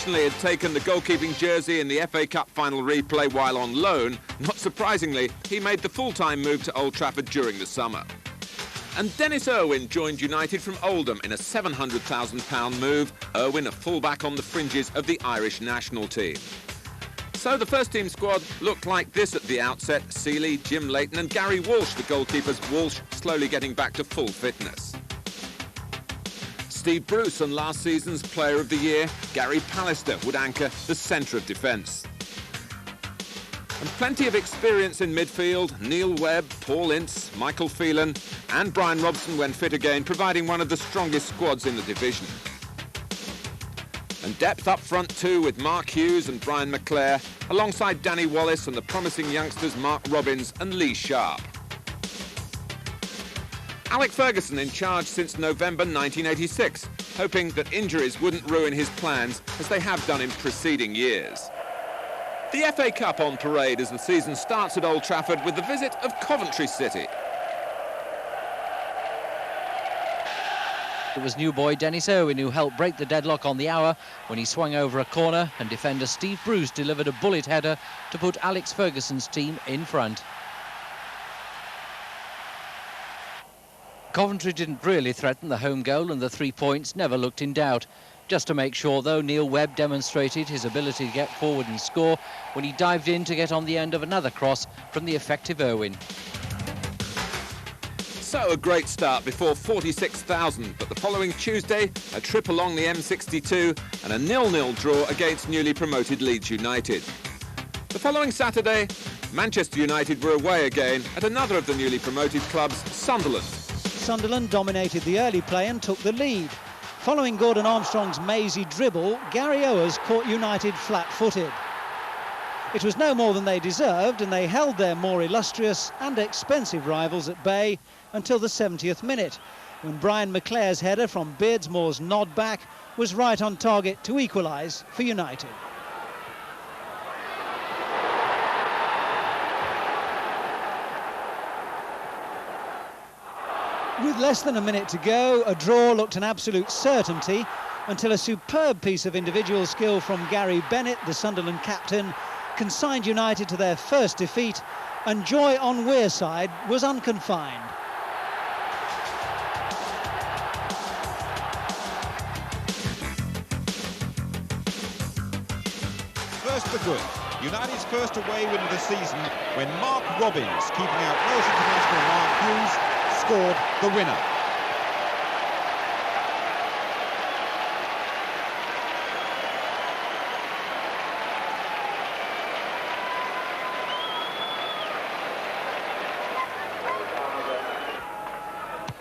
traditionally had taken the goalkeeping jersey in the FA Cup final replay while on loan, not surprisingly, he made the full-time move to Old Trafford during the summer. And Dennis Irwin joined United from Oldham in a £700,000 move, Irwin a fullback on the fringes of the Irish national team. So the first-team squad looked like this at the outset: Seeley, Jim Leighton and Gary Walsh, the goalkeepers, Walsh slowly getting back to full fitness. Steve Bruce and last season's Player of the Year, Gary Pallister, would anchor the centre of defence. And plenty of experience in midfield: Neil Webb, Paul Ince, Michael Phelan and Brian Robson when fit again, providing one of the strongest squads in the division. And depth up front too, with Mark Hughes and Brian McClare, alongside Danny Wallace and the promising youngsters Mark Robbins and Lee Sharp. Alec Ferguson in charge since November 1986, hoping that injuries wouldn't ruin his plans as they have done in preceding years. The FA Cup on parade as the season starts at Old Trafford with the visit of Coventry City. It was new boy Dennis Irwin who helped break the deadlock on the hour when he swung over a corner and defender Steve Bruce delivered a bullet header to put Alex Ferguson's team in front. Coventry didn't really threaten the home goal and the 3 points never looked in doubt. Just to make sure, though, Neil Webb demonstrated his ability to get forward and score when he dived in to get on the end of another cross from the effective Irwin. So a great start before 46,000, but the following Tuesday, a trip along the M62 and a 0-0 draw against newly promoted Leeds United. The following Saturday, Manchester United were away again at another of the newly promoted clubs, Sunderland. Sunderland dominated the early play and took the lead. Following Gordon Armstrong's mazy dribble, Gary Owers caught United flat-footed. It was no more than they deserved, and they held their more illustrious and expensive rivals at bay until the 70th minute, when Brian McClare's header from Beardsmoor's nod back was right on target to equalise for United. With less than a minute to go, a draw looked an absolute certainty until a superb piece of individual skill from Gary Bennett, the Sunderland captain, consigned United to their first defeat, and joy on Wearside was unconfined. First for good. United's first away win of the season when Mark Robbins, keeping out Welsh international Mark Hughes, scored the winner.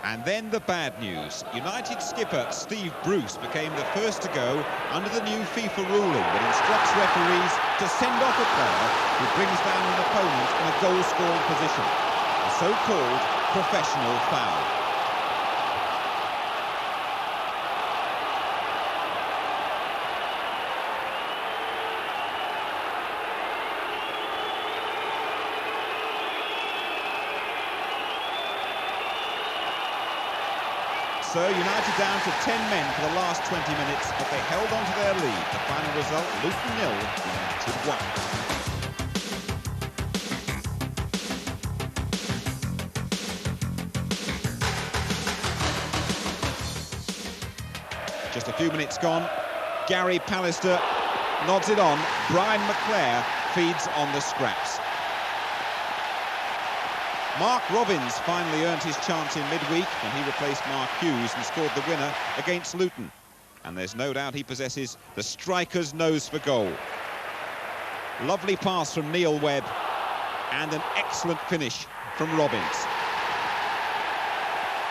And then the bad news. United skipper Steve Bruce became the first to go under the new FIFA ruling that instructs referees to send off a player who brings down an opponent in a goal-scoring position, a so-called professional foul. So United down to 10 men for the last 20 minutes, but they held on to their lead. The final result, Luton 0, United 1. Just a few minutes gone. Gary Pallister nods it on. Brian McClare feeds on the scraps. Mark Robbins finally earned his chance in midweek when he replaced Mark Hughes and scored the winner against Luton. And there's no doubt he possesses the striker's nose for goal. Lovely pass from Neil Webb and an excellent finish from Robbins.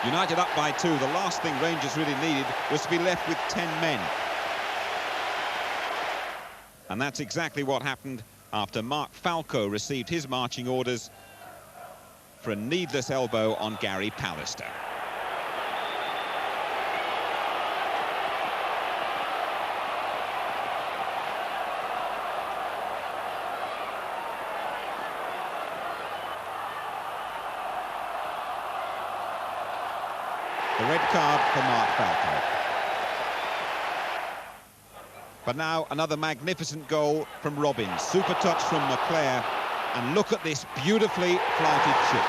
United up by 2. The last thing Rangers really needed was to be left with 10 men. And that's exactly what happened after Mark Falco received his marching orders for a needless elbow on Gary Pallister. The red card for Mark Falco. But now another magnificent goal from Robbins. Super touch from McClare. And look at this beautifully flighted chip.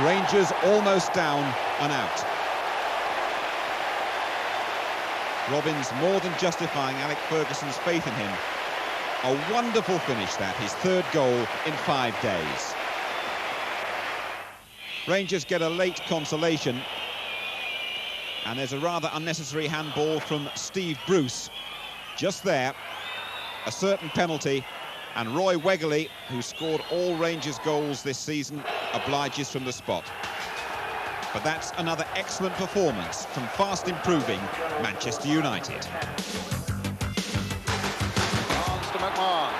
Rangers almost down and out. Robbins more than justifying Alec Ferguson's faith in him. A wonderful finish that, his third goal in 5 days. Rangers get a late consolation. And there's a rather unnecessary handball from Steve Bruce. Just there, a certain penalty, and Roy Wegerle, who scored all Rangers goals this season, obliges from the spot. But that's another excellent performance from fast improving Manchester United. Barnes to McMahon.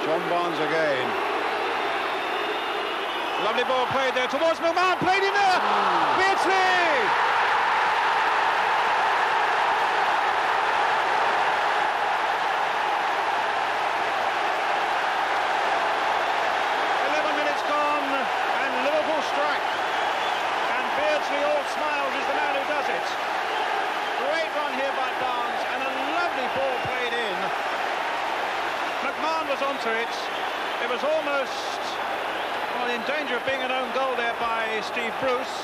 John Barnes again. Lovely ball played there towards McMahon, played in there! Beardsley! 11 minutes gone, and Liverpool strike. And Beardsley, all smiles, is the man who does it. Great run here by Barnes, and a lovely ball played in. McMahon was onto it. It was almost... well, in danger of being an own goal there by Steve Bruce.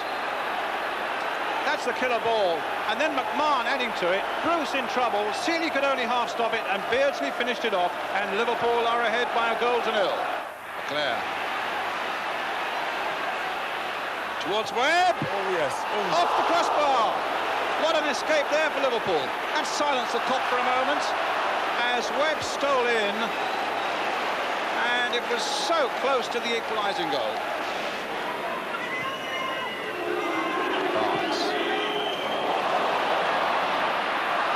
That's the killer ball. And then McMahon adding to it. Bruce in trouble. Seeley could only half stop it, and Beardsley finished it off. And Liverpool are ahead by a goal to nil. McClare. Towards Webb. Oh, yes. Oh. Off the crossbar. What an escape there for Liverpool. That silenced the clock for a moment as Webb stole in. And it was so close to the equalising goal. Barnes.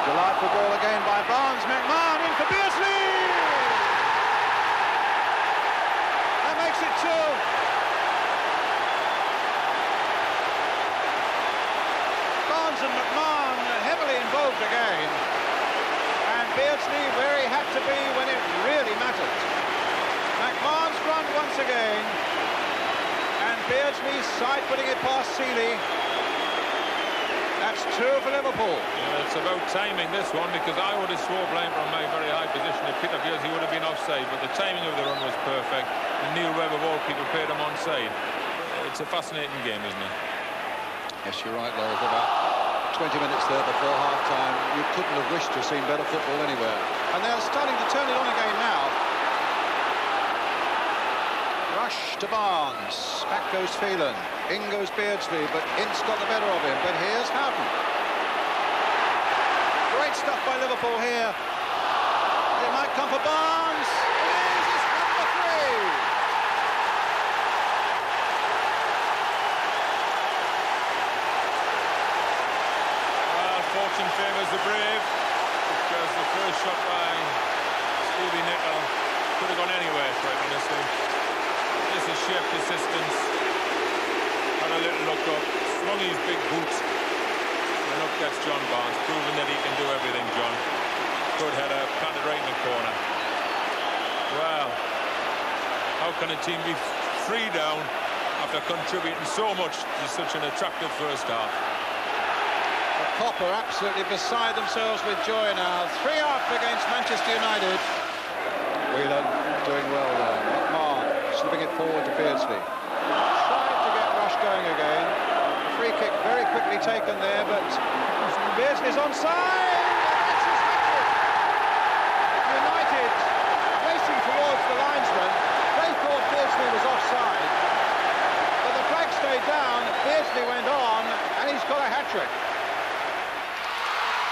Delightful ball again by Barnes. McMahon in for Beardsley! That makes it 2. Barnes and McMahon heavily involved again. And Beardsley where he had to be when it really mattered. McMahon's run once again, and Beardsley side-putting it past Seeley. That's 2 for Liverpool. Yeah, it's about timing, this one, because I would have swore blame from my very high position if Peter Beardsley would have been offside, but the timing of the run was perfect, and Neil Webb of all people played him onside. It's a fascinating game, isn't it? Yes, you're right, Lowe. About 20 minutes there before half-time. You couldn't have wished to have seen better football anywhere. And they're starting to turn it on again now. Rush to Barnes, back goes Phelan, in goes Beardsley, but Ince got the better of him, but here's Houghton. Great stuff by Liverpool here. It might come for Barnes. It is, it's number 3. Well, fortune favours the brave, because the first shot by Stevie Nicol could have gone anywhere, quite honestly. This is sheer persistence. Had a little look up, swung his big boots, and up gets John Barnes, proving that he can do everything, John. Good header, planted right in the corner. Well, how can a team be 3 down after contributing so much to such an attractive first half? The Kop are absolutely beside themselves with joy now. 3 up against Manchester United. Whelan doing well there. McMahon slipping it forward to Beardsley. Tried to get Rush going again. The free kick very quickly taken there, but Beardsley's onside. That's his hat-trick. United racing towards the linesman. They thought Beardsley was offside, but the flag stayed down. Beardsley went on, and he's got a hat-trick.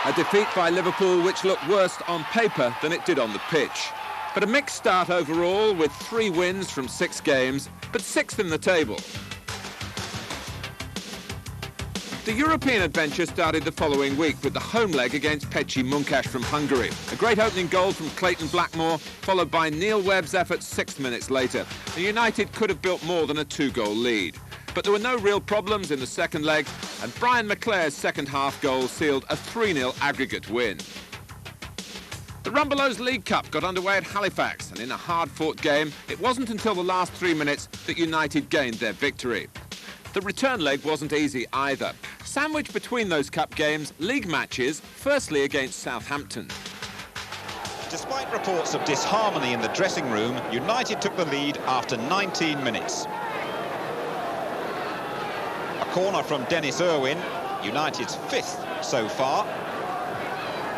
A defeat by Liverpool which looked worse on paper than it did on the pitch. But a mixed start overall, with 3 wins from 6 games, but 6th in the table. The European adventure started the following week with the home leg against Pécsi Munkacs from Hungary. A great opening goal from Clayton Blackmore, followed by Neil Webb's effort 6 minutes later. The United could have built more than a 2-goal lead. But there were no real problems in the second leg, and Brian McClare's second half goal sealed a 3-0 aggregate win. The Rumbelows League Cup got underway at Halifax, and in a hard-fought game, it wasn't until the last 3 minutes that United gained their victory. The return leg wasn't easy either. sandwiched between those cup games, league matches, firstly against Southampton. Despite reports of disharmony in the dressing room, United took the lead after 19 minutes. A corner from Dennis Irwin, United's 5th so far.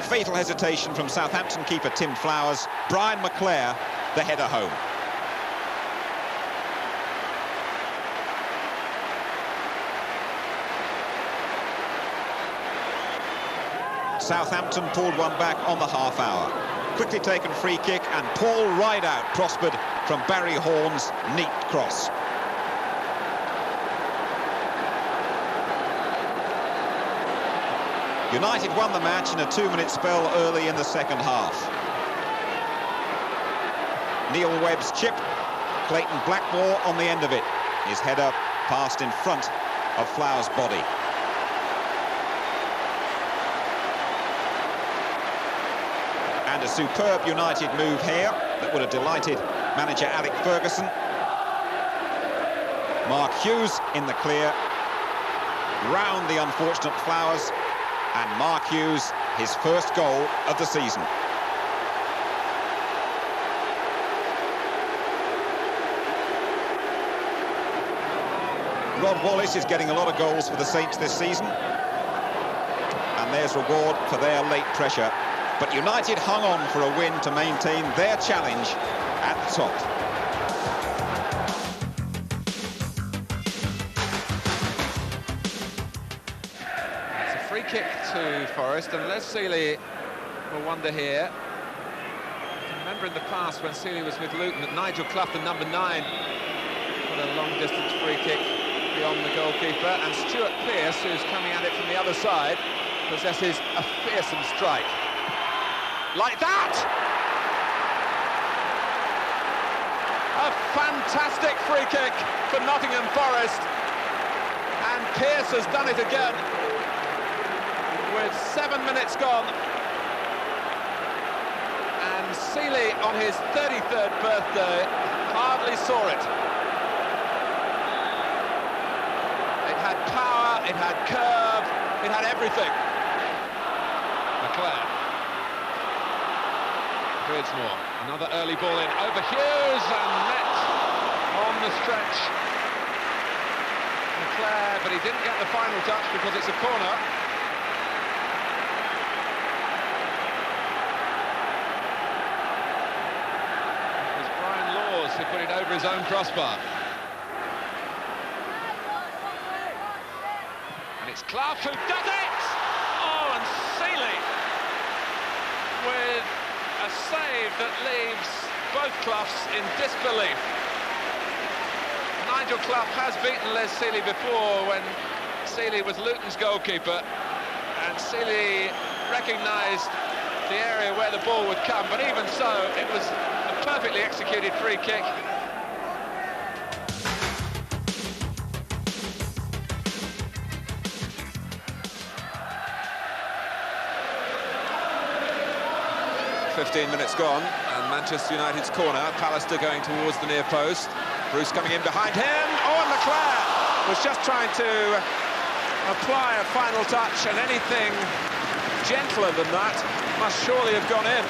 Fatal hesitation from Southampton keeper Tim Flowers. Brian McClair, the header home. Southampton pulled one back on the half hour. Quickly taken free kick, and Paul Rideout prospered from Barry Horn's neat cross. United won the match in a 2-minute spell early in the second half. Neil Webb's chip, Clayton Blackmore on the end of it. His header passed in front of Flowers' body. And a superb United move here that would have delighted manager Alec Ferguson. Mark Hughes in the clear, round the unfortunate Flowers, and Mark Hughes, his first goal of the season. Rod Wallace is getting a lot of goals for the Saints this season, and there's reward for their late pressure. But United hung on for a win to maintain their challenge at the top. It's a free kick to Forest, and Les Sealey will wonder here. I remember in the past when Sealey was with Luton that Nigel Clough, the number 9, put a long-distance free kick beyond the goalkeeper, and Stuart Pearce, who's coming at it from the other side, possesses a fearsome strike. Like that! A fantastic free kick for Nottingham Forest, and Pearce has done it again with 7 minutes gone, and Sealey on his 33rd birthday hardly saw it. It had power, it had curve, it had everything. McClair. Bridgemore, another early ball in over Hughes, and met on the stretch. McClair, but he didn't get the final touch because it's a corner. It was Brian Laws who put it over his own crossbar. And it's Clough who does it! Oh, and Sealey with a save that leaves both Cloughs in disbelief. Nigel Clough has beaten Les Sealey before when Sealey was Luton's goalkeeper, and Sealey recognised the area where the ball would come, but even so, it was a perfectly executed free kick. .15 minutes gone, and Manchester United's corner. Pallister going towards the near post. Bruce coming in behind him. Oh, and McClair was just trying to apply a final touch, and anything gentler than that must surely have gone in.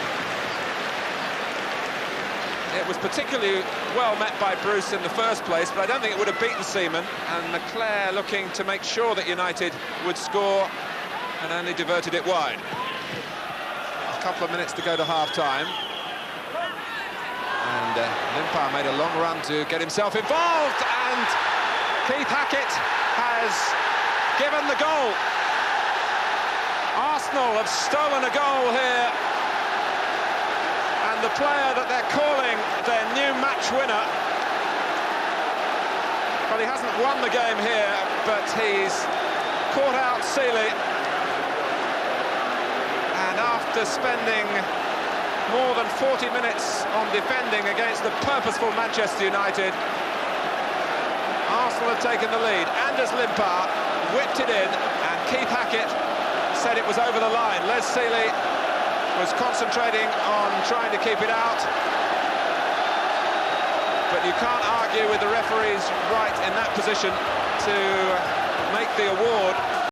It was particularly well met by Bruce in the first place, but I don't think it would have beaten Seaman. And McClair looking to make sure that United would score, and only diverted it wide. Couple of minutes to go to half-time, and Limpar made a long run to get himself involved, and Keith Hackett has given the goal. Arsenal have stolen a goal here, and the player that they're calling their new match winner, well, he hasn't won the game here, but he's caught out Sealey. And after spending more than 40 minutes on defending against the purposeful Manchester United, Arsenal have taken the lead. Anders Limpar whipped it in, and Keith Hackett said it was over the line. Les Sealey was concentrating on trying to keep it out, but you can't argue with the referee's right in that position to